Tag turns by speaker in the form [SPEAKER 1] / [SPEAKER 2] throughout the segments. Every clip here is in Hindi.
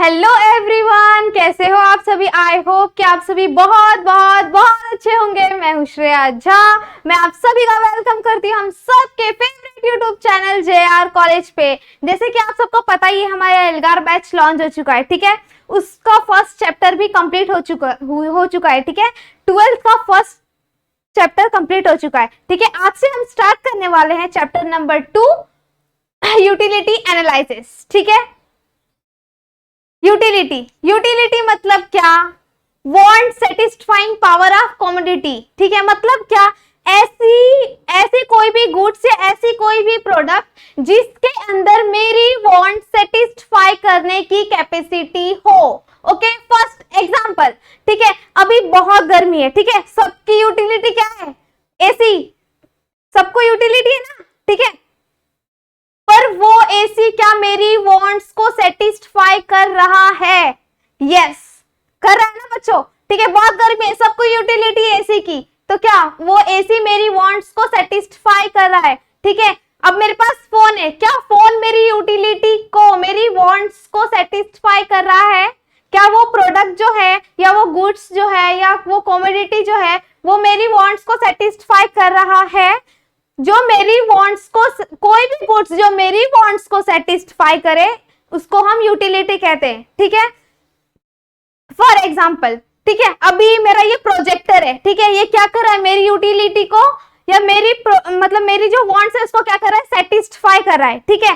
[SPEAKER 1] हेलो एवरीवन, कैसे हो आप सभी। आई होप कि आप सभी बहुत बहुत बहुत अच्छे होंगे। मैं हूं श्रेया झा। मैं आप सभी का वेलकम करती हूँ हम सबके favourite YouTube channel JR college पे। जैसे कि आप सबको पता ही है, हमारा एल्गार बैच लॉन्च हो चुका है, ठीक है। उसका फर्स्ट चैप्टर भी कंप्लीट हो चुका है, ठीक है। 12th का फर्स्ट चैप्टर कंप्लीट हो चुका है, ठीक है। आज से हम स्टार्ट करने वाले हैं चैप्टर नंबर 2, यूटिलिटी एनालिसिस, ठीक है। यूटिलिटी मतलब क्या? Want satisfying power of commodity, ठीक है। मतलब क्या? ऐसी कोई भी गुड्स या ऐसी कोई भी प्रोडक्ट जिसके अंदर मेरी वांट सेटिस्फाई करने की कैपेसिटी हो। ओके, फर्स्ट एग्जांपल, ठीक है। अभी बहुत गर्मी है, ठीक है। सबकी यूटिलिटी क्या है? एसी। सबको यूटिलिटी है ना, ठीक है। पर वो एसी क्या मेरी वांट्स को सेटिस्फाई कर रहा है? यस, कर रहा है ना बच्चों, ठीक है। बहुत गर्मी है, सबको यूटिलिटी है एसी की, तो क्या वो एसी मेरी वांट्स को सेटिस्फाई कर रहा है? ठीक है। अब मेरे पास फोन है, क्या फोन मेरी यूटिलिटी को, मेरी वांट्स को सेटिस्फाई कर रहा है? क्या वो प्रोडक्ट जो है या वो गुड्स जो है या वो कमोडिटी जो है वो मेरी वांट्स को सेटिस्फाई कर रहा है? जो मेरी वांट्स को, कोई भी गुड्स जो मेरी वांट्स को सेटिस्फाई करे उसको हम यूटिलिटी कहते हैं, ठीक है। फॉर एग्जांपल, ठीक है, अभी मेरा ये प्रोजेक्टर है, ठीक है। ये क्या कर रहा है? मेरी यूटिलिटी को या मतलब मेरी जो वांट्स है उसको क्या कर रहा है? सेटिस्फाई कर रहा है, ठीक है।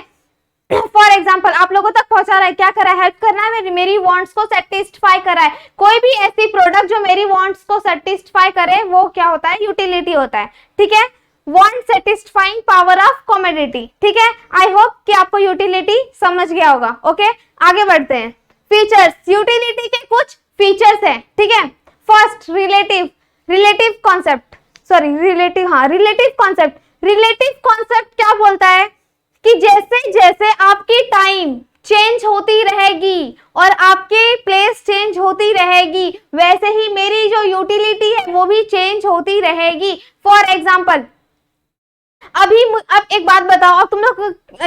[SPEAKER 1] फॉर एग्जाम्पल, आप लोगों तक पहुंचा रहा है, क्या कर रहा है? हेल्प करना है, मेरी वांट्स को सेटिस्फाई कर रहा है। कोई भी ऐसी प्रोडक्ट जो मेरी वांट्स को सेटिस्फाई करे वो क्या होता है? यूटिलिटी होता है, ठीक है। Want satisfying power of commodity, ठीक है। आई होप कि आपको यूटिलिटी समझ गया होगा। ओके, आगे बढ़ते हैं। फीचर्स, यूटिलिटी के कुछ फीचर्स हैं, ठीक है। फर्स्ट, रिलेटिव कॉन्सेप्ट क्या बोलता है कि जैसे जैसे आपकी टाइम चेंज होती रहेगी और आपके प्लेस चेंज होती रहेगी, वैसे ही मेरी जो यूटिलिटी है वो भी चेंज होती रहेगी। फॉर एग्जाम्पल, अब एक बात बताओ, अब तुम लोग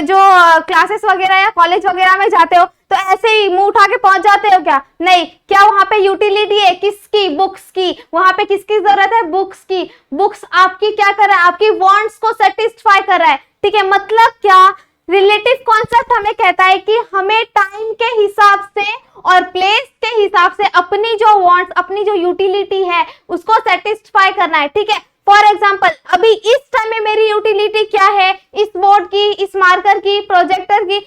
[SPEAKER 1] जो क्लासेस वगैरह या कॉलेज वगैरह में जाते हो तो ऐसे ही मुंह उठा के पहुंच जाते हो क्या? नहीं। क्या वहां पे यूटिलिटी है? किसकी? बुक्स की। वहां पे किसकी जरूरत है? बुक्स की। बुक्स आपकी क्या कर रहा है? आपकी वांट्स को सेटिस्फाई कर रहा है, ठीक है। मतलब क्या? रिलेटिव कॉन्सेप्ट हमें कहता है कि हमें टाइम के हिसाब से और प्लेस के हिसाब से अपनी जो वांट्स, अपनी जो यूटिलिटी है उसको सेटिस्फाई करना है, ठीक है। फॉर एग्जाम्पल, अभी इस टाइम में मेरी यूटिलिटी क्या है? इस बोर्ड की, इस मार्कर की, प्रोजेक्टर की,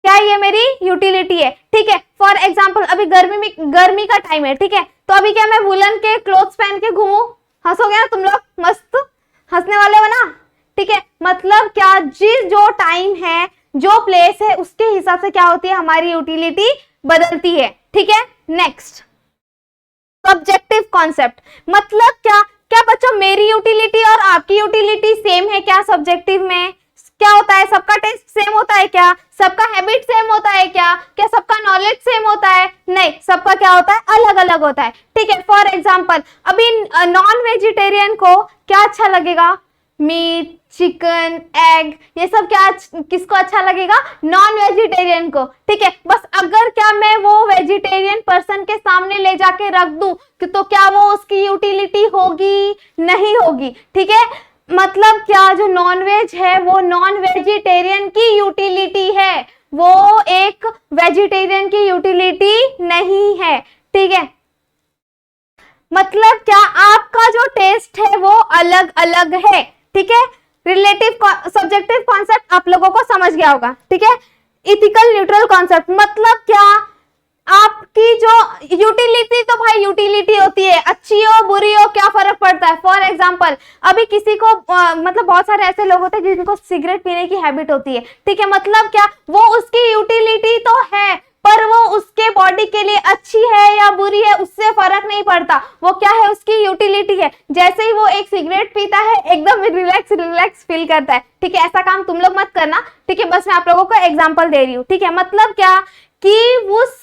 [SPEAKER 1] क्या ये मेरी यूटिलिटी है, ठीक है। फॉर एग्जाम्पल, अभी गर्मी का टाइम है, ठीक है। तो अभी क्या मैं वुलन के क्लोथ्स पहन के घूमूं? हंसोगे ना तुम लोग, मस्त हंसने वाले हो ना, ठीक है। मतलब क्या? जो टाइम है, जो प्लेस है, उसके हिसाब से क्या होती है? हमारी यूटिलिटी बदलती है, ठीक है। Next, subjective concept. मतलब क्या? क्या बच्चों मेरी यूटिलिटी और आपकी यूटिलिटी सेम है क्या? सब्जेक्टिव में क्या होता है? सबका टेस्ट सेम होता है क्या? सबका हैबिट सेम होता है क्या? क्या सबका नॉलेज सेम होता है? नहीं, सबका क्या होता है? अलग अलग होता है, ठीक है। फॉर एग्जाम्पल, अभी नॉन वेजिटेरियन को क्या अच्छा लगेगा? मीट, चिकन, एग, ये सब क्या किसको अच्छा लगेगा? नॉन वेजिटेरियन को, ठीक है। बस अगर क्या मैं वो वेजिटेरियन पर्सन के सामने ले जाके रख दूं तो क्या वो उसकी यूटिलिटी होगी? नहीं होगी, ठीक है। मतलब क्या? जो नॉन वेज है वो नॉन वेजिटेरियन की यूटिलिटी है, वो एक वेजिटेरियन की यूटिलिटी नहीं है, ठीक है। मतलब क्या? आपका जो टेस्ट है वो अलग अलग है, ठीक है। सब्जेक्टिव कॉन्सेप्ट आप लोगों को समझ गया होगा, ठीक है। इथिकल न्यूट्रल कॉन्सेप्ट मतलब क्या? आपकी जो यूटिलिटी, तो भाई यूटिलिटी होती है, अच्छी हो बुरी हो क्या फर्क पड़ता है? फॉर एग्जांपल, अभी किसी को मतलब बहुत सारे ऐसे लोग होते हैं जिनको सिगरेट पीने की हैबिट होती है, ठीक है। मतलब क्या? वो उसकी यूटिलिटी तो है, पर वो उसके बॉडी के लिए अच्छी है या बुरी है उससे फर्क नहीं पड़ता। वो क्या है? उसकी यूटिलिटी है। जैसे ही वो एक सिगरेट पीता है एकदम रिलैक्स फील करता है, ठीक है। ऐसा काम तुम लोग मत करना, ठीक है। बस मैं आप लोगों को एग्जांपल दे रही हूँ, ठीक है। मतलब क्या कि उस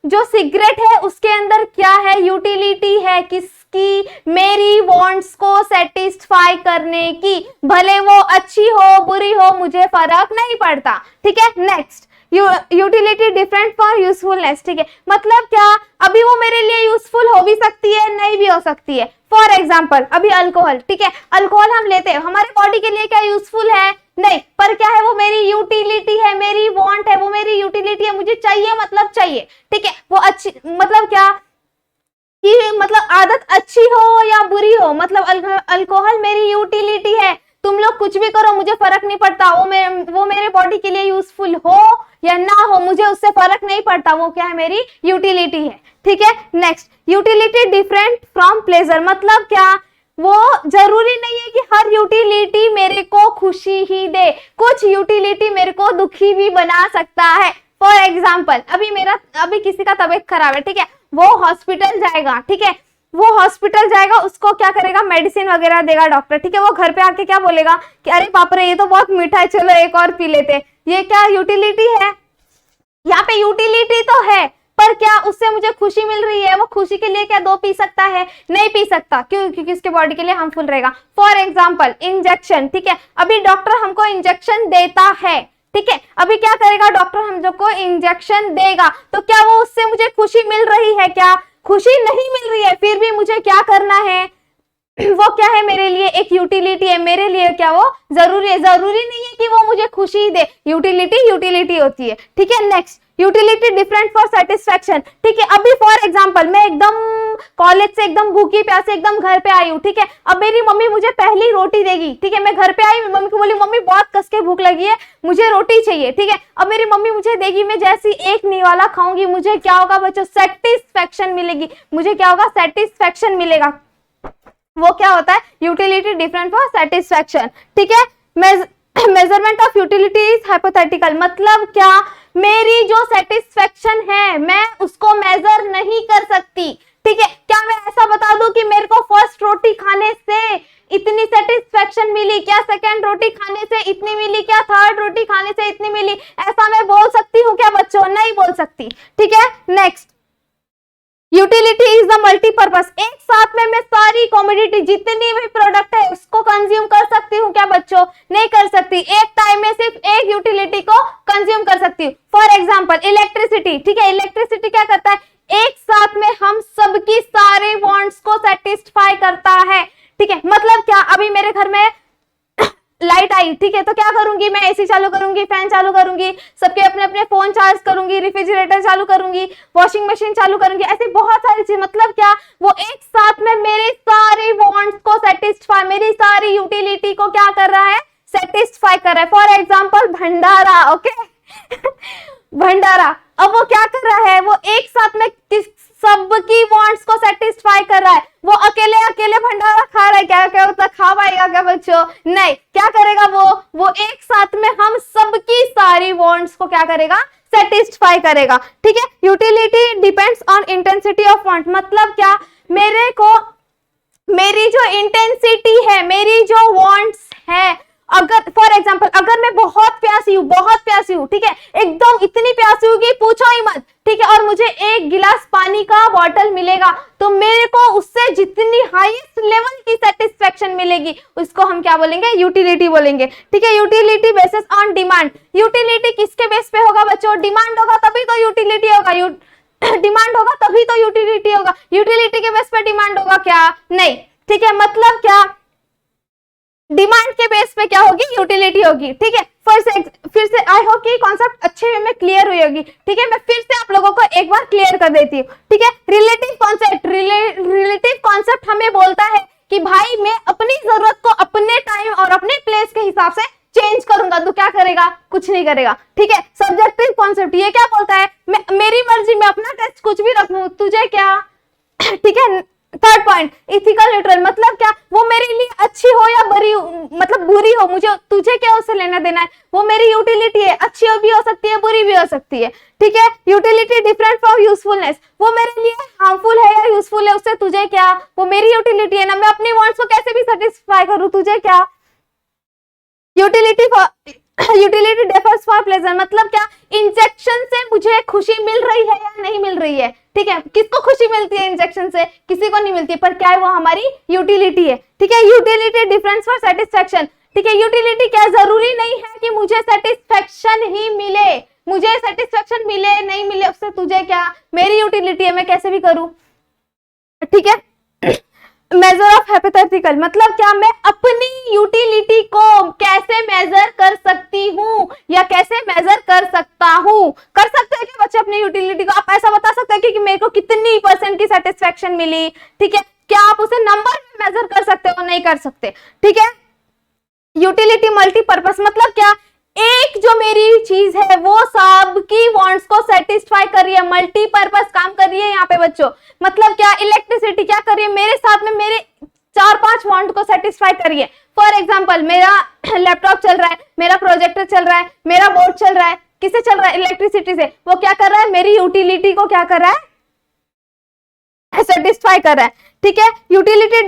[SPEAKER 1] जो सिगरेट है उसके अंदर क्या है? यूटिलिटी है किसकी? मेरी वांट्स को सेटिस्फाई करने की। भले वो अच्छी हो बुरी हो मुझे फर्क नहीं पड़ता, ठीक है। Next, utility different for usefulness, ठीक है, मतलब क्या, अभी वो मेरे लिए यूजफुल हो भी सकती है, नहीं भी हो सकती है। फॉर एग्जाम्पल अभी अल्कोहल, ठीक है, अल्कोहल हम लेते हैं, हमारे बॉडी के लिए क्या यूजफुल है, नहीं, पर क्या है, वो मेरी यूटिलिटी है, मेरी वांट है, वो मेरी यूटिलिटी है, मुझे चाहिए मतलब चाहिए, ठीक है, वो अच्छी मतलब क्या कि मतलब आदत अच्छी हो या बुरी हो, मतलब अल्कोहल मेरी यूटिलिटी है, तुम लोग कुछ भी करो मुझे फर्क नहीं पड़ता, वो मेरे बॉडी के लिए यूजफुल हो या ना हो, मुझे उससे फर्क नहीं पड़ता, वो क्या है, मेरी यूटिलिटी है, ठीक है। Next, utility different from pleasure, मतलब क्या, वो जरूरी नहीं है कि हर यूटिलिटी मेरे को खुशी ही दे, कुछ यूटिलिटी मेरे को दुखी भी बना सकता है। फॉर एग्जाम्पल अभी किसी का तबीयत खराब है, ठीक है, वो हॉस्पिटल जाएगा, ठीक है, वो हॉस्पिटल जाएगा, उसको क्या करेगा, मेडिसिन वगैरह देगा डॉक्टर, ठीक है, वो घर पे आके क्या बोलेगा कि अरे बाप रे ये तो बहुत मीठा है, चलो एक और पी लेते, ये क्या यूटिलिटी है, यहाँ पे यूटिलिटी तो है, पर क्या उससे मुझे खुशी मिल रही है, वो खुशी के लिए क्या 2 पी सकता है, नहीं पी सकता, क्यों, क्योंकि उसके बॉडी के लिए हार्मफुल रहेगा। फॉर एग्जाम्पल इंजेक्शन, ठीक है, अभी डॉक्टर हमको इंजेक्शन देता है, ठीक है, अभी क्या करेगा डॉक्टर, हम लोग को इंजेक्शन देगा, तो क्या वो उससे मुझे खुशी मिल रही है, क्या खुशी नहीं मिल रही है, फिर भी मुझे क्या करना है, वो क्या है, मेरे लिए एक यूटिलिटी है, मेरे लिए क्या वो जरूरी है, जरूरी नहीं है कि वो मुझे खुशी दे, यूटिलिटी होती है, ठीक है। Next, utility different for satisfaction, ठीक है, अभी फॉर एग्जांपल मैं एकदम कॉलेज से एकदम भूखी प्यासे एकदम घर पे आई हूँ, ठीक है, अब मेरी मम्मी मुझे पहली रोटी देगी, ठीक है, मैं घर पे आई, मम्मी को बोली मम्मी बहुत कस के भूख लगी है, मुझे रोटी चाहिए, ठीक है, अब मेरी मम्मी मुझे देगी, मैं जैसी एक निवाला खाऊंगी, मुझे क्या होगा बच्चों, सेटिस्फैक्शन मिलेगी, मुझे क्या होगा, सेटिस्फैक्शन मिलेगा, वो क्या होता है, यूटिलिटी डिफरेंट फॉर सेटिस्फैक्शन, ठीक है। Measurement of utility is hypothetical, मतलब क्या, मेरी जो सेटिस्फैक्शन है मैं उसको मेजर नहीं कर सकती, ठीक है, क्या मैं ऐसा बता दूं कि मेरे को फर्स्ट रोटी खाने से इतनी सेटिस्फैक्शन मिली, क्या सेकंड रोटी खाने से इतनी मिली, क्या थर्ड रोटी खाने से इतनी मिली, ऐसा मैं बोल सकती हूँ क्या बच्चों, नहीं बोल सकती, ठीक है। Next, utility is the multipurpose, एक साथ में मैं सारी कॉमोडिटी जितनी भी प्रोडक्ट है उसको कंज्यूम कर सकती हूँ क्या बच्चों, नहीं कर सकती, एक टाइम में सिर्फ एक यूटिलिटी को कंज्यूम कर सकती हूँ। फॉर एग्जांपल इलेक्ट्रिसिटी, ठीक है, इलेक्ट्रिसिटी क्या करता है, एक साथ में हम सबकी सारे वांट्स को सेटिस्फाई करता है, ठीक है, मतलब क्या, अभी मेरे घर में लाइट आई, ठीक है, तो क्या करूंगी मैं, एसी चालू करूंगी, फैन चालू करूंगी, सबके अपने अपने फोन चार्ज करूंगी, रेफ्रिजरेटर चालू करूंगी, वॉशिंग मशीन चालू करूंगी, ऐसे बहुत सारी चीज, मतलब क्या, वो एक साथ में मेरे सारे वांट्स को सेटिस्फाई, मेरी सारी यूटिलिटी को क्या कर रहा है, सेटिस्फाई कर रहा है। फॉर एग्जाम्पल भंडारा, ओके भंडारा, अब वो क्या कर रहा है, वो एक साथ में सबकी वांट्स को सेटिस्फाई कर रहा है, वो अकेले अकेले भंडारा खा रहा है, क्या क्या होता, खा पाएगा क्या बच्चों, नहीं, क्या करेगा वो एक साथ में हम सबकी सारी वांट्स को क्या करेगा, सेटिस्फाई करेगा, ठीक है। Utility depends on intensity of want, मतलब क्या, मेरे को मेरी जो इंटेंसिटी है, मेरी जो वांट्स है, अगर फॉर एग्जांपल अगर मैं बहुत प्यासी हूँ, ठीक है, एकदम इतनी प्यासी हूँ कि पूछो ही मत, ठीक है, और मुझे एक गिलास पानी का बॉटल मिलेगा, तो मेरे को उससे जितनी हाईएस्ट लेवल की सेटिस्फैक्शन मिलेगी उसको हम क्या बोलेंगे, यूटिलिटी बोलेंगे, ठीक है। Utility basis on demand, utility किसके बेस पे होगा बच्चों, डिमांड होगा तभी तो यूटिलिटी होगा, डिमांड होगा तभी तो यूटिलिटी होगा, यूटिलिटी के बेस पे डिमांड होगा क्या, नहीं, ठीक है, मतलब क्या, डिमांड के बेस पे क्या होगी, यूटिलिटी होगी, ठीक है। फिर से आई होप कि कॉन्सेप्ट अच्छे वे में क्लियर हुई होगी, ठीक है, मैं फिर से आप लोगों को एक बार क्लियर कर देती हूँ, ठीक है। रिलेटिव कॉन्सेप्ट हमें बोलता है कि भाई मैं अपनी जरूरत को अपने टाइम और अपने प्लेस के हिसाब से चेंज करूंगा, तो क्या करेगा, कुछ नहीं करेगा, ठीक है। सब्जेक्टिव कॉन्सेप्ट ये क्या बोलता है, मेरी मर्जी, मैं अपना टेस्ट कुछ भी रखूं, तुझे क्या, ठीक है। थर्ड पॉइंट, इथिकल न्यूट्रल, मतलब क्या, वो मेरे लिए अच्छी हो या बुरी, मतलब बुरी हो, मुझे तुझे क्या उससे लेना देना है, वो मेरी यूटिलिटी है, अच्छी भी हो सकती है, बुरी भी हो सकती है, ठीक है। यूटिलिटी डिफरेंट फ्रॉम यूजफुलनेस, वो मेरे लिए हार्मफुल है या यूजफुल है, उससे तुझे क्या, वो मेरी यूटिलिटी है ना, मैं अपनी वांट्स को कैसे भी सेटिस्फाई करूं, तुझे क्या। यूटिलिटी डिफर्स फॉर प्लेजर, मतलब क्या, इंजेक्शन से मुझे खुशी मिल रही है या नहीं मिल रही है, ठीक है, किसको खुशी मिलती है इंजेक्शन से, किसी को नहीं मिलती है, पर क्या है, वो हमारी यूटिलिटी है, ठीक है। यूटिलिटी डिफरेंस फॉर सेटिस्फैक्शन, ठीक है, यूटिलिटी क्या, जरूरी नहीं है कि मुझे सेटिस्फैक्शन ही मिले, मुझे सेटिस्फेक्शन मिले नहीं मिले उससे तुझे क्या, मेरी यूटिलिटी है, मैं कैसे भी करूं, ठीक है। मेजर ऑफ हाइपोथेटिकल मतलब क्या, मैं अपनी यूटिलिटी को कैसे मेजर कर सकती हूँ या कैसे मेजर कर सकता हूँ। कर सकते हैं क्या बच्चे अपनी यूटिलिटी को? आप ऐसा बता सकते हैं कि मेरे को कितनी % की सेटिस्फेक्शन मिली, ठीक है। क्या आप उसे नंबर में मेजर कर सकते हो? नहीं कर सकते, ठीक है। यूटिलिटी मल्टीपर्पस मतलब क्या, एक जो मेरी चीज है वो सबकी वांट्स को सेटिस्फाई कर रही है, मल्टीपर्पस काम कर रही है यहाँ पे बच्चों। मतलब क्या, इलेक्ट्रिसिटी क्या कर रही है, मेरे साथ में मेरे 4-5 वांट को सेटिस्फाई कर रही है। फॉर एग्जांपल मेरा लैपटॉप चल रहा है, मेरा प्रोजेक्टर चल रहा है, मेरा बोर्ड चल रहा है, किससे चल रहा है? इलेक्ट्रिसिटी से। वो क्या कर रहा है, मेरी यूटिलिटी को क्या कर रहा है, सेटिस्फाई कर रहा है, ठीक है। Utility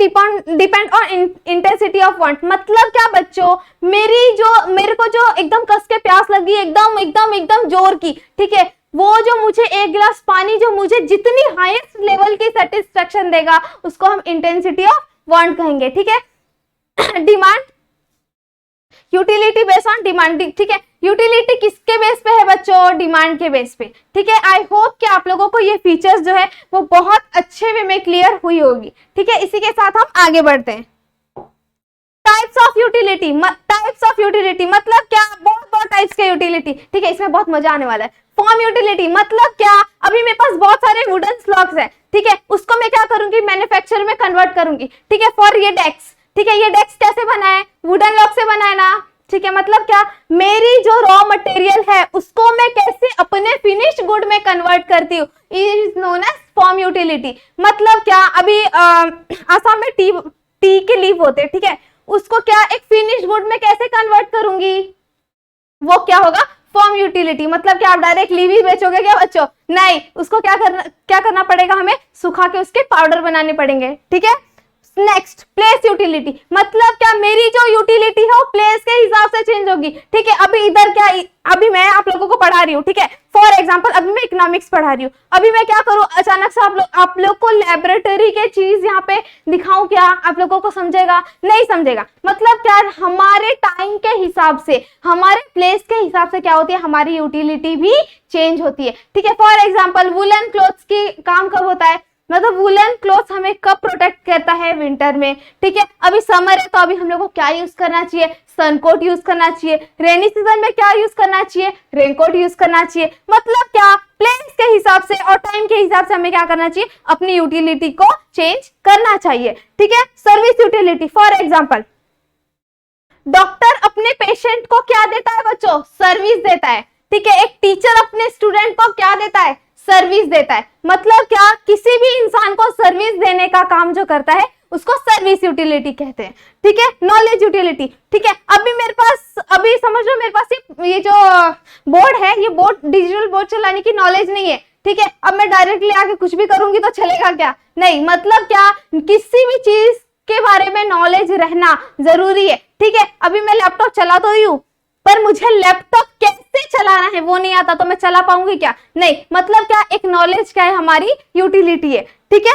[SPEAKER 1] depend on intensity of want मतलब क्या बच्चों, मेरे को जो एकदम कस के प्यास लगी, एकदम एकदम एकदम जोर की, ठीक है, वो जो मुझे 1 गिलास पानी जो मुझे जितनी हाईएस्ट लेवल की सेटिस्फेक्शन देगा उसको हम इंटेंसिटी ऑफ वांट कहेंगे, ठीक है। Demand, utility based on demand, ठीक है। यूटिलिटी किसके बेस पे है बच्चों? डिमांड के बेस पे, ठीक है। आई होप कि आप लोगों को ये फीचर्स जो है वो बहुत अच्छे वे में क्लियर हुई होगी, ठीक है। इसी के साथ हम आगे बढ़ते हैं। Types of utility, types of utility मतलब क्या, बहुत टाइप्स के यूटिलिटी, ठीक है। इसमें बहुत मजा आने वाला है। फॉर्म यूटिलिटी मतलब क्या, अभी मेरे पास बहुत सारे वुडन स्लॉग्स है, ठीक है, उसको मैं क्या करूंगी, मैन्युफैक्चर में कन्वर्ट करूंगी, ठीक है, फॉर ये डेस्क, ठीक है। ये डेस्क कैसे बना है? वुडन लॉग से बना है ना, ठीक है। मतलब क्या, मेरी जो रॉ मटेरियल है उसको मैं कैसे अपने फिनिश्ड गुड में कन्वर्ट करती हूँ, is known as form utility. मतलब क्या, अभी आसाम में टी के लीफ होते हैं, ठीक है, उसको क्या एक फिनिश्ड गुड में कैसे कन्वर्ट करूंगी, वो क्या होगा, फॉर्म यूटिलिटी। मतलब क्या, आप डायरेक्ट लीव ही बेचोगे क्या बच्चों? नहीं, उसको क्या करना पड़ेगा, हमें सुखा के उसके पाउडर बनाने पड़ेंगे, ठीक है। नेक्स्ट, प्लेस यूटिलिटी मतलब क्या, मेरी जो यूटिलिटी है वो प्लेस के हिसाब से चेंज होगी, ठीक है। अभी इधर क्या, अभी मैं आप लोगों को पढ़ा रही हूँ, ठीक है। फॉर एग्जांपल अभी मैं इकोनॉमिक्स पढ़ा रही हूँ, अभी मैं क्या करूँ, अचानक से आप लोग को लेबोरेटरी के चीज यहाँ पे दिखाऊं क्या, आप लोगों को समझेगा? नहीं समझेगा। मतलब क्या, हमारे टाइम के हिसाब से, हमारे प्लेस के हिसाब से क्या होती है, हमारी यूटिलिटी भी चेंज होती है, ठीक है। फॉर एग्जाम्पल वुलन क्लोथ्स की काम कब होता है, मतलब वुलन क्लॉथ हमें कब प्रोटेक्ट करता है, विंटर में, ठीक है। अभी समर है तो अभी हम लोग को क्या यूज करना चाहिए, सनकोट यूज करना चाहिए। रेनी सीजन में क्या यूज करना चाहिए, रेनकोट यूज करना चाहिए। मतलब क्या, प्लेस के हिसाब से और टाइम के हिसाब से हमें क्या करना चाहिए, अपनी यूटिलिटी को चेंज करना चाहिए, ठीक है। Service utility, for example doctor अपने पेशेंट को क्या देता है बच्चों, सर्विस देता है, ठीक है। एक टीचर अपने स्टूडेंट को क्या देता है, सर्विस देता है। मतलब क्या, किसी भी इंसान को सर्विस देने का काम जो करता है उसको सर्विस यूटिलिटी कहते हैं, ठीक है। नॉलेज यूटिलिटी, ठीक है। अभी समझ लो मेरे पास ये जो बोर्ड है, ये बोर्ड डिजिटल बोर्ड चलाने की नॉलेज नहीं है, ठीक है। अब मैं डायरेक्टली आके कुछ भी करूंगी तो चलेगा क्या? नहीं। मतलब क्या, किसी भी चीज के बारे में नॉलेज रहना जरूरी है, ठीक है। अभी मैं लैपटॉप चला तो ही हूँ, पर मुझे लैपटॉप कैसे चलाना है वो नहीं आता, तो मैं चला पाऊंगी क्या? नहीं। मतलब क्या, एक नॉलेज क्या है, हमारी यूटिलिटी है, ठीक है।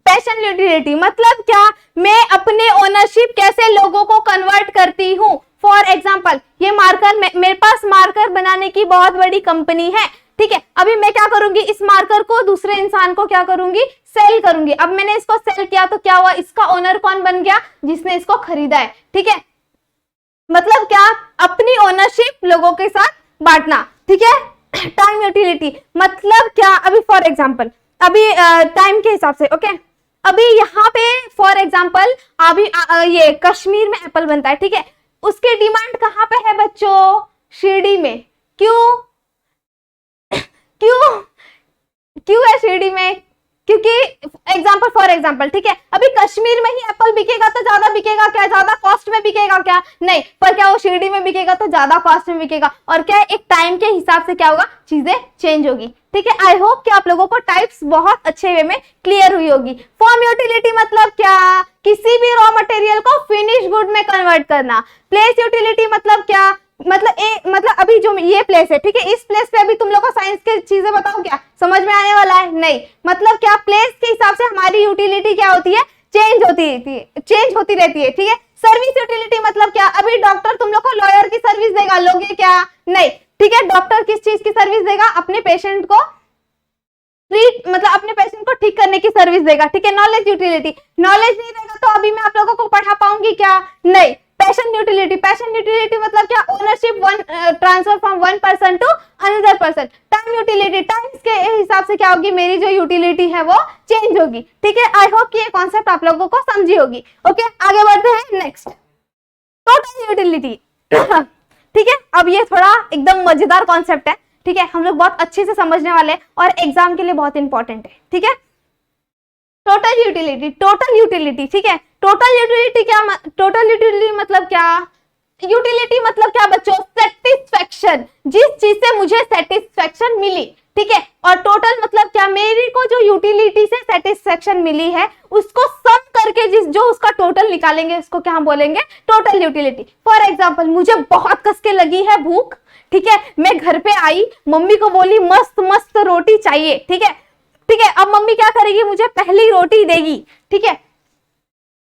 [SPEAKER 1] पैशन यूटिलिटी मतलब क्या, मैं अपने ओनरशिप कैसे लोगों को कन्वर्ट करती हूँ। फॉर एग्जाम्पल ये मार्कर, मेरे पास मार्कर बनाने की बहुत बड़ी कंपनी है, ठीक है। अभी मैं क्या करूंगी, इस मार्कर को दूसरे इंसान को क्या करूंगी, सेल करूंगी। अब मैंने इसको सेल किया तो क्या हुआ, इसका ओनर कौन बन गया, जिसने इसको खरीदा है, ठीक है। मतलब क्या, अपनी ओनरशिप लोगों के साथ बांटना, ठीक है। टाइम यूटिलिटी मतलब क्या, अभी फॉर एग्जांपल अभी टाइम के हिसाब से, ओके। अभी यहाँ पे फॉर एग्जांपल अभी ये कश्मीर में एप्पल बनता है, ठीक है। उसकी डिमांड कहाँ पे है बच्चों, शिरडी में। क्यों क्यों क्यों है शिरडी में? क्योंकि एग्जाम्पल फॉर एग्जाम्पल, ठीक है, अभी कश्मीर में ही एप्पल बिकेगा तो ज्यादा बिकेगा क्या, ज्यादा कॉस्ट में बिकेगा क्या? नहीं। पर क्या वो शिरडी में बिकेगा तो ज्यादा कॉस्ट में बिकेगा, और क्या एक टाइम के हिसाब से क्या होगा, चीजें चेंज होगी, ठीक है। आई होप कि आप लोगों को टाइप्स बहुत अच्छे वे में क्लियर हुई होगी। फॉर्म यूटिलिटी मतलब क्या, किसी भी रॉ मटेरियल को फिनिश गुड में कन्वर्ट करना। प्लेस यूटिलिटी मतलब क्या, मतलब अभी जो ये प्लेस है, ठीक है, इस प्लेस पे अभी तुम लोग को साइंस की चीजें बताओ क्या, समझ में आने वाला है? नहीं। मतलब क्या, प्लेस के हिसाब से हमारी यूटिलिटी क्या होती है, चेंज होती रहती है, ठीक है। सर्विस यूटिलिटी मतलब क्या, अभी डॉक्टर तुम लोग को लॉयर की सर्विस देगा, लोगे क्या? नहीं। ठीक है, डॉक्टर किस चीज की सर्विस देगा? अपने पेशेंट को ट्रीट, मतलब अपने पेशेंट को ठीक करने की सर्विस देगा। ठीक है, नॉलेज यूटिलिटी, नॉलेज नहीं देगा तो अभी मैं आप लोगों को पढ़ा पाऊंगी क्या? नहीं। पैशन यूटिलिटी, पैशन यूटिलिटी मतलब क्या? Ownership one, transfer from one person to another person. Time utility, time के हिसाब से क्या होगी? मेरी जो यूटिलिटी है वो चेंज होगी। ठीक है, आई होप कि ये कॉन्सेप्ट आप लोगों को समझी होगी। ओके, आगे बढ़ते हैं। Next, total utility. ठीक है, अब ये थोड़ा एकदम मजेदार कॉन्सेप्ट है। ठीक है, हम लोग बहुत अच्छे से समझने वाले हैं और एग्जाम के लिए बहुत इंपॉर्टेंट है। ठीक है, टोटल यूटिलिटी, टोटल यूटिलिटी। ठीक है, टोटल यूटिलिटी क्या? टोटल यूटिलिटी मतलब क्या? यूटिलिटी मतलब क्या बच्चों? सेटिस्फेक्शन, जिस चीज से मुझे सेटिस्फेक्शन मिली। ठीक है, और टोटल मतलब क्या? मेरी को जो यूटिलिटी से सेटिस्फेक्शन मिली है उसको सम करके जिस जो उसका टोटल निकालेंगे उसको क्या हम बोलेंगे? Total utility. फॉर एग्जांपल, मुझे बहुत कस के लगी है भूख। ठीक है, मैं घर पे आई, मम्मी को बोली मस्त मस्त रोटी चाहिए। ठीक है, ठीक है, अब मम्मी क्या करेगी? मुझे पहली रोटी देगी। ठीक है,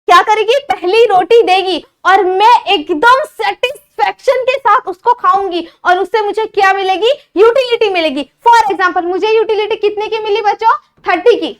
[SPEAKER 1] क्या करेगी? पहली रोटी देगी और मैं एकदम सेटिस्फेक्शन के साथ उसको खाऊंगी और उससे मुझे क्या मिलेगी? यूटिलिटी मिलेगी। फॉर एग्जांपल, मुझे यूटिलिटी कितने की मिली बच्चों? 30 की।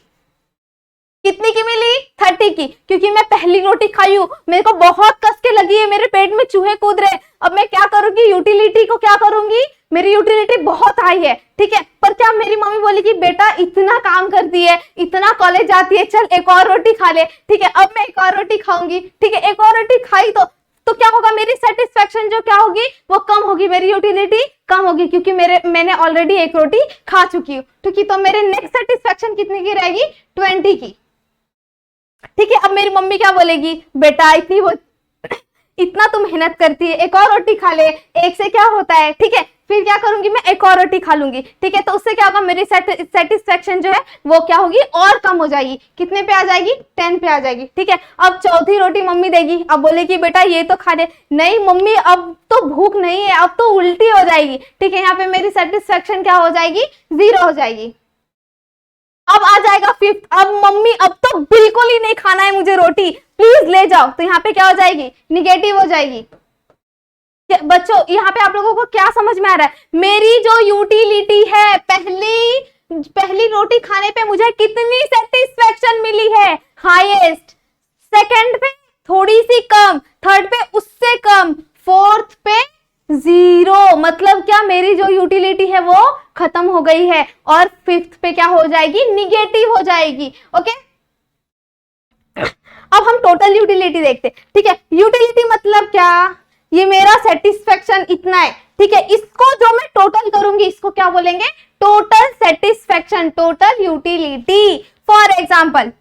[SPEAKER 1] कितनी की मिली? 30 की, क्योंकि मैं पहली रोटी खाई हूं, मेरे को बहुत कस के लगी है, मेरे पेट में चूहे कूद रहे। अब मैं क्या करूंगी? यूटिलिटी को क्या करूंगी? मेरी यूटिलिटी बहुत हाई है। ठीक है, पर क्या मेरी मम्मी बोली कि बेटा इतना काम करती है, इतना कॉलेज जाती है, चल एक और रोटी खा ले। ठीक है, अब मैं एक और रोटी खाऊंगी। ठीक है, एक और रोटी खाई तो क्या होगा? मेरी सेटिस्फेक्शन जो क्या होगी? वो कम होगी, मेरी यूटिलिटी कम होगी, क्योंकि मैंने ऑलरेडी एक रोटी खा चुकी हूँ। ठीक है, तो मेरे नेक्स्ट सेटिस्फेक्शन कितने की रहेगी? 20 की। ठीक है, अब मेरी मम्मी क्या बोलेगी? बेटा इतना तो मेहनत करती है, एक और रोटी खा ले, एक से क्या होता है? ठीक है, फिर क्या करूंगी? मैं एक और रोटी खा लूंगी। ठीक है, तो उससे क्या होगा? मेरी सेटिस्फेक्शन जो है वो क्या होगी? और कम हो जाएगी। कितने पे आ जाएगी? 10 पे आ जाएगी। ठीक है, अब चौथी रोटी मम्मी देगी, अब बोलेगी बेटा ये तो खा ले। नहीं मम्मी, अब तो भूख नहीं है, अब तो उल्टी हो जाएगी। ठीक है, यहाँ पे मेरी सेटिस्फेक्शन क्या हो जाएगी? 0 हो जाएगी। अब आ जाएगा 5th, अब मम्मी अब तो बिल्कुल ही नहीं खाना है मुझे रोटी, प्लीज ले जाओ, तो यहाँ पे क्या हो जाएगी? निगेटिव हो जाएगी। बच्चों यहाँ पे आप लोगों को क्या समझ में आ रहा है? मेरी जो यूटिलिटी है, पहली रोटी खाने पे मुझे कितनी सेटिस्फेक्शन मिली है? हाईएस्ट। सेकंड पे थोड़ी सी कम, थर्ड पे उससे कम, फोर्थ पे 0। मतलब क्या? मेरी जो यूटिलिटी है वो खत्म हो गई है और 5th पे क्या हो जाएगी? निगेटिव हो जाएगी। ओके, अब हम टोटल यूटिलिटी देखते हैं। ठीक है, यूटिलिटी मतलब क्या? ये मेरा सेटिस्फेक्शन इतना है। ठीक है, इसको जो मैं टोटल करूंगी इसको क्या बोलेंगे? Total satisfaction, total utility. For example,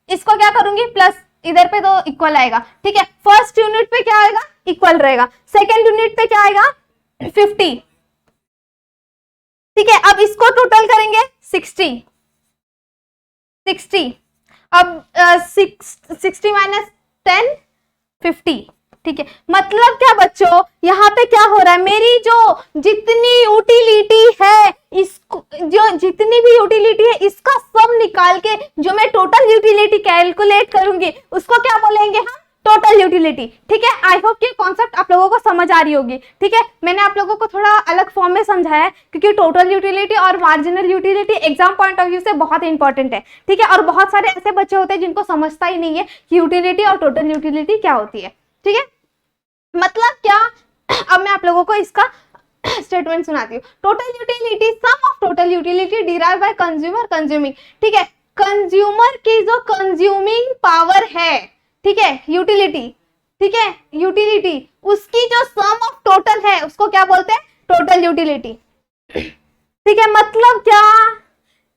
[SPEAKER 1] इसको क्या करूंगी? प्लस, इधर पे तो इक्वल आएगा। ठीक है, फर्स्ट यूनिट पे क्या आएगा? इक्वल रहेगा। सेकेंड यूनिट पे क्या आएगा? 50। ठीक है, अब इसको टोटल करेंगे 60। अब 60 माइनस 10, 50। ठीक है, मतलब क्या बच्चों? यहाँ पे क्या हो रहा है? मेरी जो जितनी यूटिलिटी है, इसको जो जितनी भी यूटिलिटी है इसका सम निकाल के जो मैं टोटल यूटिलिटी कैलकुलेट करूंगी उसको क्या बोलेंगे हम? Total utility. ठीक है, आई होप कि कॉन्सेप्ट आप लोगों को समझ आ रही होगी। ठीक है, मैंने आप लोगों को थोड़ा अलग फॉर्म में समझाया है क्योंकि टोटल यूटिलिटी और marginal utility exam point of view से बहुत इंपॉर्टेंट है। ठीक है, और बहुत सारे ऐसे बच्चे होते हैं जिनको समझता ही नहीं है कि यूटिलिटी और टोटल यूटिलिटी क्या होती है। ठीक है, मतलब क्या? अब मैं आप लोगों को इसका स्टेटमेंट सुनाती हूँ। Total utility, sum of total utility derive by consumer consuming. ठीक है, कंज्यूमर की जो कंज्यूमिंग पावर है, ठीक है, यूटिलिटी, ठीक है, यूटिलिटी, उसकी जो सम ऑफ टोटल है उसको क्या बोलते हैं? Total utility. ठीक है, मतलब क्या?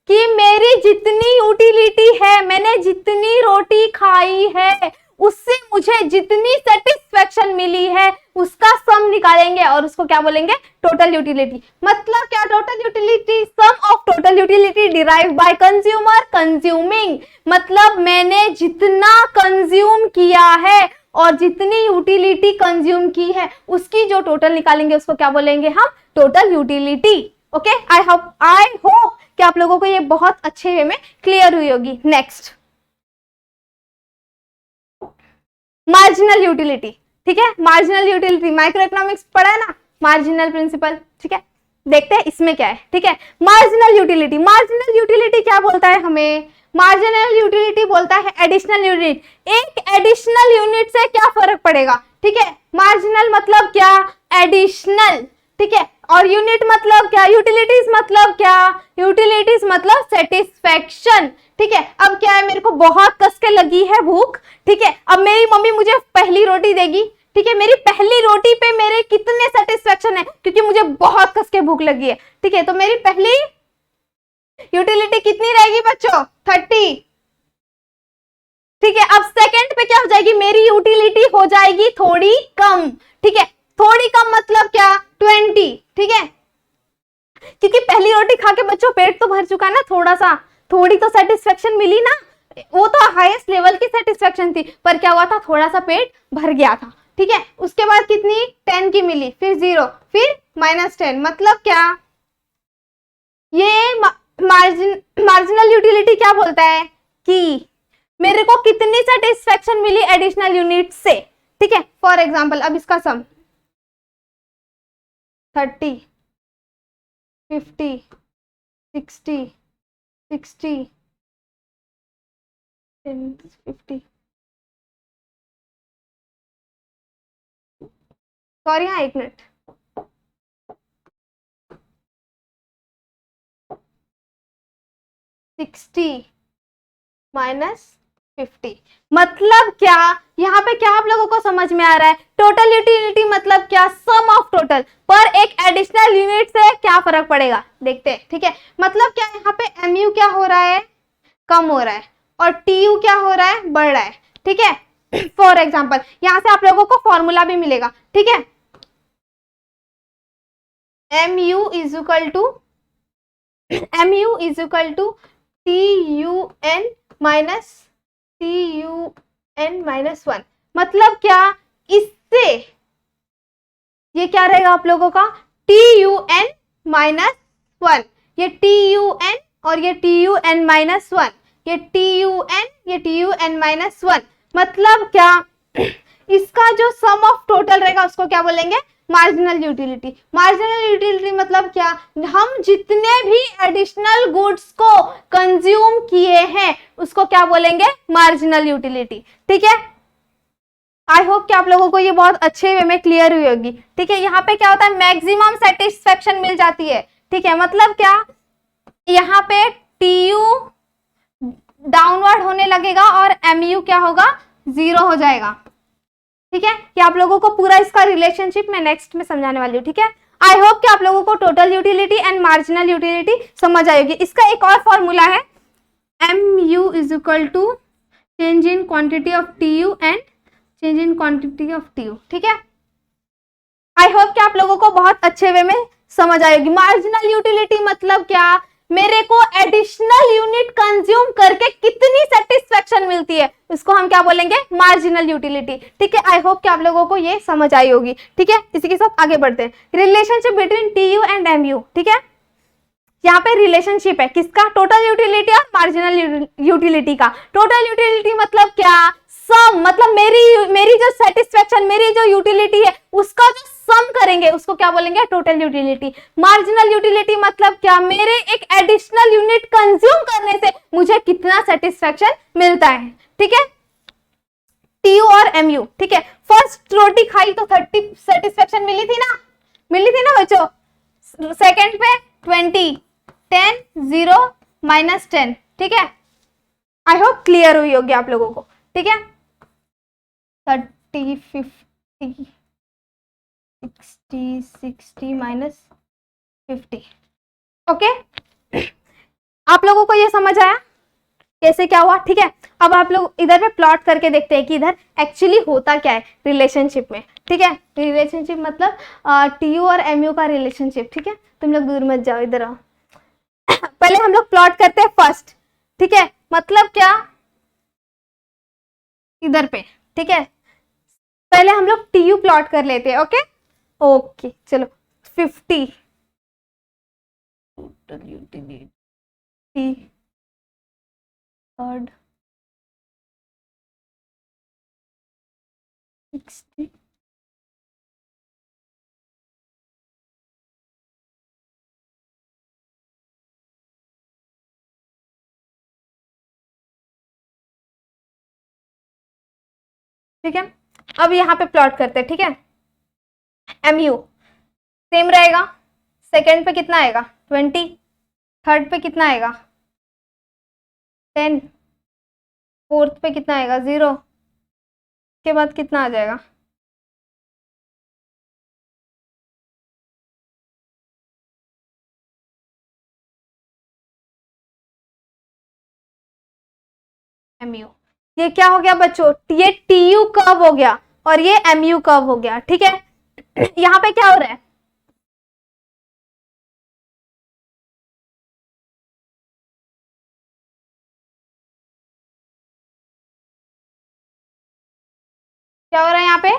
[SPEAKER 1] कि मेरी जितनी यूटिलिटी है, मैंने जितनी रोटी खाई है, उससे मुझे जितनी सेटिस्फेक्शन मिली है उसका सम निकालेंगे और उसको क्या बोलेंगे? Total utility. मतलब क्या? Total utility, sum of total utility derive by consumer consuming. मतलब मैंने जितना कंज्यूम किया है और जितनी यूटिलिटी कंज्यूम की है उसकी जो टोटल निकालेंगे उसको क्या बोलेंगे हम? Total utility. Okay, I hope कि आप लोगों को ये बहुत अच्छे वे में क्लियर हुई होगी। Next, marginal utility. ठीक है, मार्जिनल यूटिलिटी माइक्रो इकोनॉमिक्स पढ़ा है ना, मार्जिनल प्रिंसिपल। ठीक है, देखते हैं इसमें क्या है, ठीक है। मार्जिनल यूटिलिटी, मार्जिनल यूटिलिटी क्या बोलता है हमें, मार्जिनल यूटिलिटी बोलता है एडिशनल यूनिट। एक एडिशनल यूनिट से क्या फर्क पड़ेगा, ठीक है। मार्जिनल मतलब क्या, एडिशनल, ठीक है। और यूनिट मतलब क्या, यूटिलिटीज मतलब क्या, यूटिलिटीज मतलब सेटिस्फेक्शन, ठीक है। अब क्या है, मेरे को बहुत कस के लगी है भूख, ठीक है। अब मेरी मम्मी मुझे पहली रोटी देगी, ठीक है। मेरी पहली रोटी पे मेरे कितने सेटिस्फेक्शन है, क्योंकि मुझे बहुत कस के भूख लगी है, ठीक है। तो मेरी पहली यूटिलिटी कितनी रहेगी बच्चों, 30, ठीक है। अब सेकंड पे क्या हो जाएगी, मेरी यूटिलिटी हो जाएगी थोड़ी कम, ठीक है। थोड़ी कम मतलब क्या, 20, ठीक है। क्योंकि पहली रोटी खा के बच्चों पेट तो भर चुका ना, थोड़ा सा, थोड़ी तो सेटिस्फेक्शन मिली ना, वो तो हाईएस्ट लेवल की सेटिस्फेक्शन थी, पर क्या हुआ था, थोड़ा सा पेट भर गया था, ठीक है। उसके बाद कितनी, 10 की मिली, फिर 0, फिर -10, मतलब क्या, ये मार्जिनल यूटिलिटी क्या बोलता है कि मेरे को कितनी सेटिस्फेक्शन मिली एडिशनल यूनिट से, ठीक है। फॉर एग्जांपल अब इसका सम 30, 50, 60, 60, 10, 50, सॉरी हाँ, 1 मिनट, -50, मतलब क्या, यहाँ पे क्या आप लोगों को समझ में आ रहा है, टोटल यूटिलिटी मतलब क्या, सम ऑफ टोटल, पर एक एडिशनल यूनिट से क्या फर्क पड़ेगा, देखते हैं, ठीक है। मतलब क्या, यहाँ पे एमयू क्या हो रहा है, कम हो रहा है, और टीयू क्या हो रहा है, बढ़ रहा है, ठीक है। फॉर एग्जाम्पल यहां से आप लोगों को फॉर्मूला भी मिलेगा, ठीक है। mu is equal to TUN-1, मतलब क्या, इससे ये क्या रहेगा आप लोगों का, TUN-1, ये TUN और ये TUN-1, ये TUN, ये TUN-1, मतलब क्या, इसका जो सम ऑफ टोटल रहेगा उसको क्या बोलेंगे, मार्जिनल यूटिलिटी। मार्जिनल यूटिलिटी मतलब क्या, हम जितने भी एडिशनल गुड्स को कंज्यूम किए हैं उसको क्या बोलेंगे, मार्जिनल यूटिलिटी, ठीक है। आई होप कि आप लोगों को ये बहुत अच्छे वे में क्लियर हुई होगी, ठीक है। यहाँ पे क्या होता है, मैक्सिमम सेटिस्फेक्शन मिल जाती है, ठीक है। मतलब क्या, यहाँ पे टीयू डाउनवर्ड होने लगेगा और एमयू क्या होगा, 0 हो जाएगा, ठीक है। कि आप लोगों को पूरा इसका रिलेशनशिप मैं नेक्स्ट में समझाने वाली हूँ, ठीक है। आई होप कि आप लोगों को total utility and marginal utility समझ आएगी। इसका एक और फॉर्मूला है, mu is equal to change in quantity of TU and change in quantity of TU, ठीक है। आई होप कि आप लोगों को बहुत अच्छे वे में समझ आएगी। मार्जिनल यूटिलिटी मतलब क्या, मेरे को एडिशनल यूनिट कंज्यूम करके कितनी सेटिस्फेक्शन मिलती है उसको हम क्या बोलेंगे, मार्जिनल यूटिलिटी, ठीक है। आई होप कि आप लोगों को ये समझ आई होगी, ठीक है। इसी के साथ आगे बढ़ते हैं, relationship between TU and MU, ठीक है। यहाँ पे रिलेशनशिप है किसका, टोटल यूटिलिटी और मार्जिनल यूटिलिटी का। टोटल यूटिलिटी मतलब क्या, सम, मतलब मेरी जो सेटिस्फेक्शन, मेरी जो यूटिलिटी है उसका जो सम करेंगे उसको क्या बोलेंगे, टोटल यूटिलिटी। मार्जिनल यूटिलिटी मतलब क्या, मेरे एक एडिशनल यूनिट कंज्यूम करने से मुझे कितना सेटिस्फेक्शन मिलता है, ठीक है। टीयू और एमयू, ठीक है। फर्स्ट रोटी खाई तो 30 सेटिस्फेक्शन मिली थी ना बच्चों। सेकंड पे 20, 10, 0, -10, ठीक है। आई होप क्लियर हुई होगी आप लोगों को, ठीक है। 30, 50, 60, 60 -50, ओके। आप लोगों को ये समझ आया कैसे क्या हुआ, ठीक है। अब आप लोग इधर पे प्लॉट करके देखते हैं कि इधर एक्चुअली होता क्या है रिलेशनशिप में, ठीक है। रिलेशनशिप मतलब टीयू और एमयू का रिलेशनशिप, ठीक है। तुम लोग दूर मत जाओ, इधर आओ। पहले हम लोग प्लॉट करते हैं फर्स्ट, ठीक है। मतलब क्या, इधर पे, ठीक है। पहले हम लोग टीयू प्लॉट कर लेते हैं, ओके ओके चलो। 50 टोटल यूटिलिटी, थर्ड 60, ठीक है, अब यहाँ पे प्लॉट करते हैं। ठीक है, MU सेम रहेगा, सेकंड पे कितना आएगा 20, थर्ड पे कितना आएगा 10, फोर्थ पे कितना आएगा 0, के बाद कितना आ जाएगा MU। ये क्या हो गया बच्चों, ये TU कर्व हो गया और ये MU कर्व हो गया। ठीक है, यहाँ पे क्या हो रहा है, क्या हो रहा है यहाँ पे,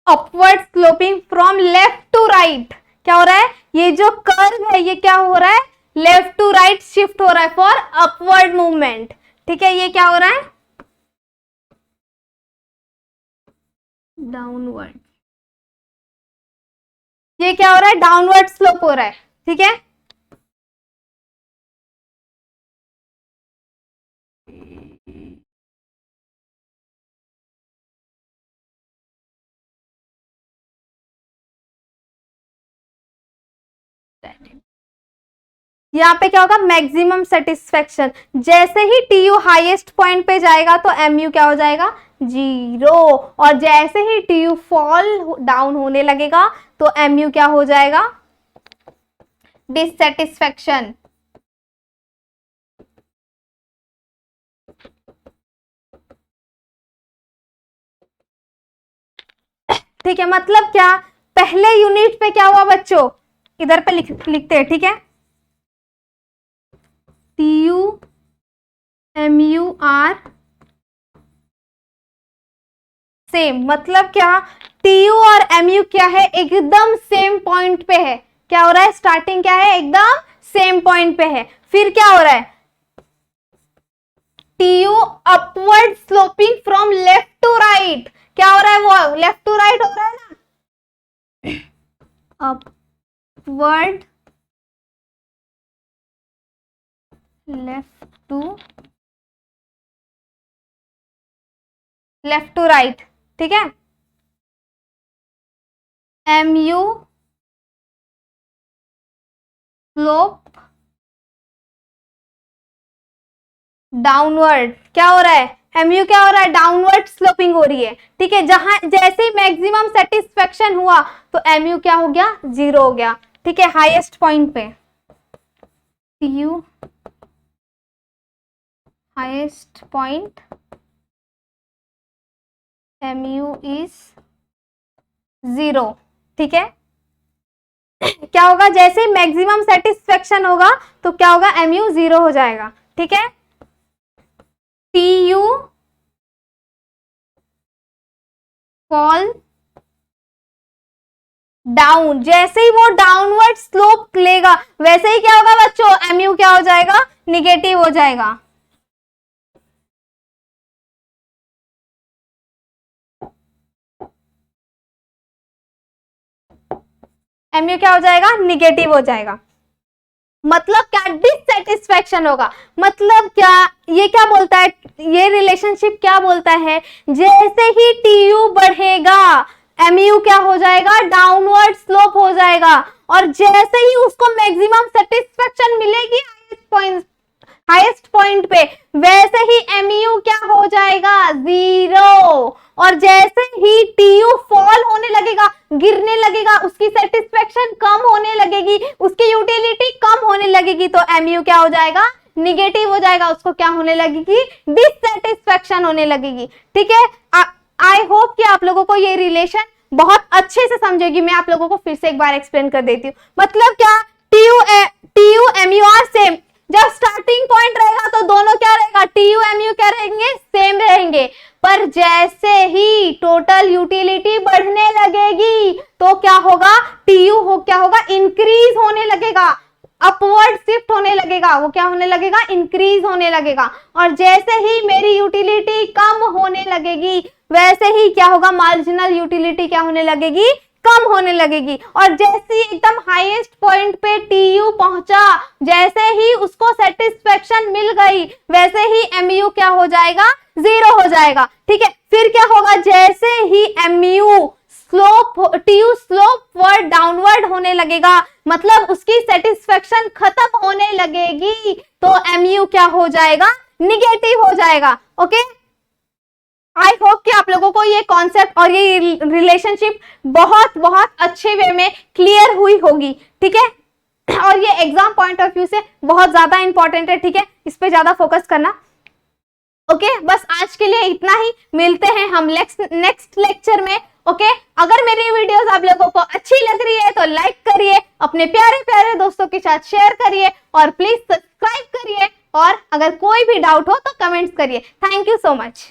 [SPEAKER 1] upward sloping from left to right. क्या हो रहा है, ये जो कर्व है ये क्या हो रहा है, लेफ्ट टू राइट शिफ्ट हो रहा है फॉर अपवर्ड मूवमेंट। ठीक है, ये क्या हो रहा है, डाउनवर्ड, ये क्या हो रहा है, डाउनवर्ड स्लोप हो रहा है। ठीक है, यहाँ पे क्या होगा, मैक्सिमम सेटिस्फेक्शन। जैसे ही TU हाईएस्ट पॉइंट पे जाएगा तो MU क्या हो जाएगा 0, और जैसे ही TU फॉल डाउन होने लगेगा तो MU क्या हो जाएगा डिससेटिस्फेक्शन। ठीक है, मतलब क्या, पहले यूनिट पे क्या हुआ बच्चों, इधर पे लिखते हैं। ठीक है, TU MU आर सेम, मतलब क्या, TU और MU क्या है, एकदम सेम पॉइंट पे है। क्या हो रहा है, स्टार्टिंग क्या है, एकदम सेम पॉइंट पे है। फिर क्या हो रहा है, TU upward sloping from left to right. क्या हो रहा है, वो लेफ्ट टू राइट हो रहा है ना, अपवर्ड लेफ्ट टू राइट। ठीक है, MU स्लोप डाउनवर्ड। क्या हो रहा है, MU क्या हो रहा है, डाउनवर्ड स्लोपिंग हो रही है। ठीक है, जहां जैसे ही मैक्सिमम सेटिस्फेक्शन हुआ तो MU क्या हो गया 0 हो गया। ठीक है, हाईएस्ट पॉइंट पे TU highest point MU is 0। ठीक है, क्या होगा, जैसे मैक्सिमम सेटिस्फेक्शन होगा तो क्या होगा, MU 0 हो जाएगा। ठीक है, TU फॉल डाउन, जैसे ही वो डाउनवर्ड स्लोप लेगा वैसे ही क्या होगा बच्चों, MU क्या हो जाएगा, निगेटिव हो जाएगा। MU क्या हो जाएगा, निगेटिव हो जाएगा। मतलब क्या, डिससेटिस्फेक्शन होगा। मतलब क्या, ये क्या बोलता है, ये रिलेशनशिप क्या बोलता है, जैसे ही TU बढ़ेगा MU क्या हो जाएगा, डाउनवर्ड स्लोप हो जाएगा, और जैसे ही उसको मैक्सिमम सेटिस्फेक्शन मिलेगी हाईएस्ट पॉइंट पे, वैसे ही MU क्या हो जाएगा 0, और जैसे ही TU फॉल होने लगेगा, गिरने लगेगा, उसकी सेटिस्फेक्शन कम होने लगेगी, उसकी यूटिलिटी कम होने लगेगी, तो MU क्या हो जाएगा, निगेटिव हो जाएगा, उसको क्या होने लगेगी, डिससेटिस्फेक्शन होने लगेगी। ठीक है, आई होप कि आप लोगों को ये रिलेशन बहुत अच्छे से समझेगी। मैं आप लोगों को फिर से एक बार एक्सप्लेन कर देती हूँ। मतलब क्या, TU MU आर सेम, जब स्टार्टिंग पॉइंट रहेगा तो दोनों क्या रहेगा, TU MU क्या रहेंगे, सेम रहेंगे, पर जैसे ही टोटल यूटिलिटी बढ़ने लगेगी तो क्या होगा, TU क्या होगा, इंक्रीज होने लगेगा, अपवर्ड शिफ्ट होने लगेगा, वो क्या होने लगेगा, इंक्रीज होने लगेगा, और जैसे ही मेरी यूटिलिटी कम होने लगेगी वैसे ही क्या होगा, मार्जिनल यूटिलिटी क्या होने लगेगी, कम होने लगेगी, और जैसे ही एकदम हाईएस्ट पॉइंट पे TU पहुंचा, जैसे ही उसको सेटिस्फेक्शन सेटिस्फेक्शन मिल गई, वैसे ही mu क्या हो जाएगा, 0 हो जाएगा। ठीक है, फिर क्या होगा, जैसे ही mu स्लोप वर्ड डाउनवर्ड होने लगेगा, मतलब उसकी सेटिस्फेक्शन खत्म होने लगेगी, तो mu क्या हो जाएगा, निगेटिव हो जाएगा। ओके, आई होप कि आप लोगों को ये कॉन्सेप्ट और ये रिलेशनशिप बहुत बहुत अच्छे वे में क्लियर हुई होगी। ठीक है, और ये एग्जाम पॉइंट ऑफ व्यू से बहुत ज्यादा इंपॉर्टेंट है। ठीक है, इस पे ज्यादा फोकस करना। ओके, बस आज के लिए इतना ही, मिलते हैं हम नेक्स्ट लेक्चर में। ओके, अगर मेरी वीडियोस आप लोगों को अच्छी लग रही है तो लाइक करिए, अपने प्यारे प्यारे दोस्तों के साथ शेयर करिए और प्लीज सब्सक्राइब करिए, और अगर कोई भी डाउट हो तो कमेंट्स करिए। Thank you so much.